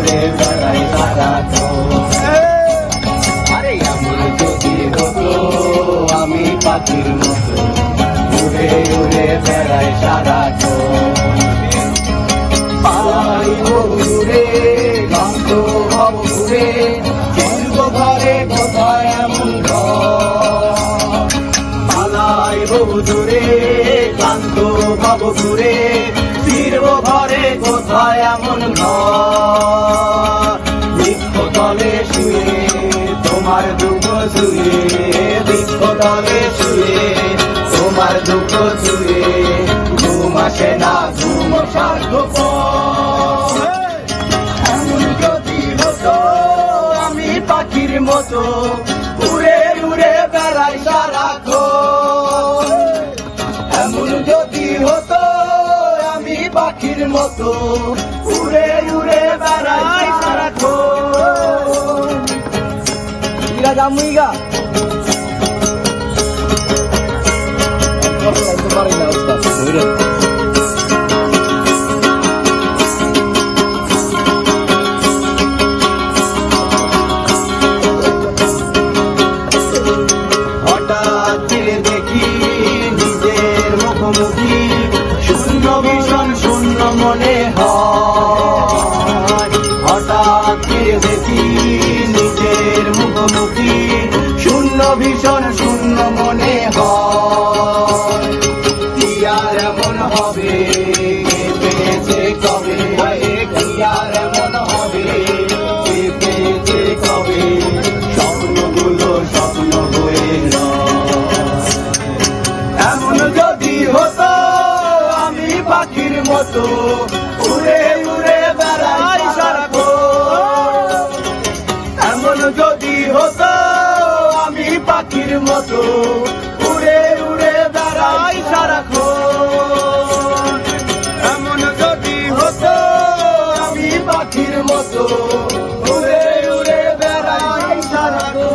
উড়ে বেড়াই সারাক্ষণ। আরে এমন যদি হতো আমি পাখির মতো উড়ে উড়ে বেড়াই সারাক্ষণ। পালাই ঘুরে ক্লান্ত হব ঘুরে ফিরব ঘরে কোথায় এমন ঘর। পালাই বহু দূরে ক্লান্ত হব ঘুরে ফিরব ঘরে কোথায় এমন ঘর। বৃক্ষতলে শুয়ে তোমার দুঃখ শুয়ে বৃক্ষতলে শুয়ে তোমার দুঃখ শুয়ে ঘুম আসে না ঘুম সার্থক। এমন যদি হতো আমি পাখির মতো উড়ে উড়ে বেড়াই সারাক্ষণ। এমন যদি হতো আমি পাখির মতো উড়ে উড়ে বেড়াই সারাক্ষণ। ইগা জামুইগা পারি না উস্তাদ ধরে। হঠাৎ ফিরে দেখি নিজের মুখোমুখি শূন্য ভীষণ শূন্য মনে হয়। হঠাৎ ফিরে দেখি নিজের মুখোমুখি শূন্য ভীষণ শূন্য মনে হয়। কি আর এমন হবে পেয়েছে কবে কি আর এমন হবে পেয়েছে কবে স্বপ্নগুলো স্বপ্ন হয়ে রয়। এমন যদি হতো আমি পাখির মতো উড়ে উড়ে বেড়াই সারাক্ষণ। এমন যদি হতো আমি পাখির মতো উড়ে উড়ে বেড়াই সারাক্ষণ। এমন যদি হতো আমি পাখির মতো উড়ে উড়ে বেড়াই সারাক্ষণ।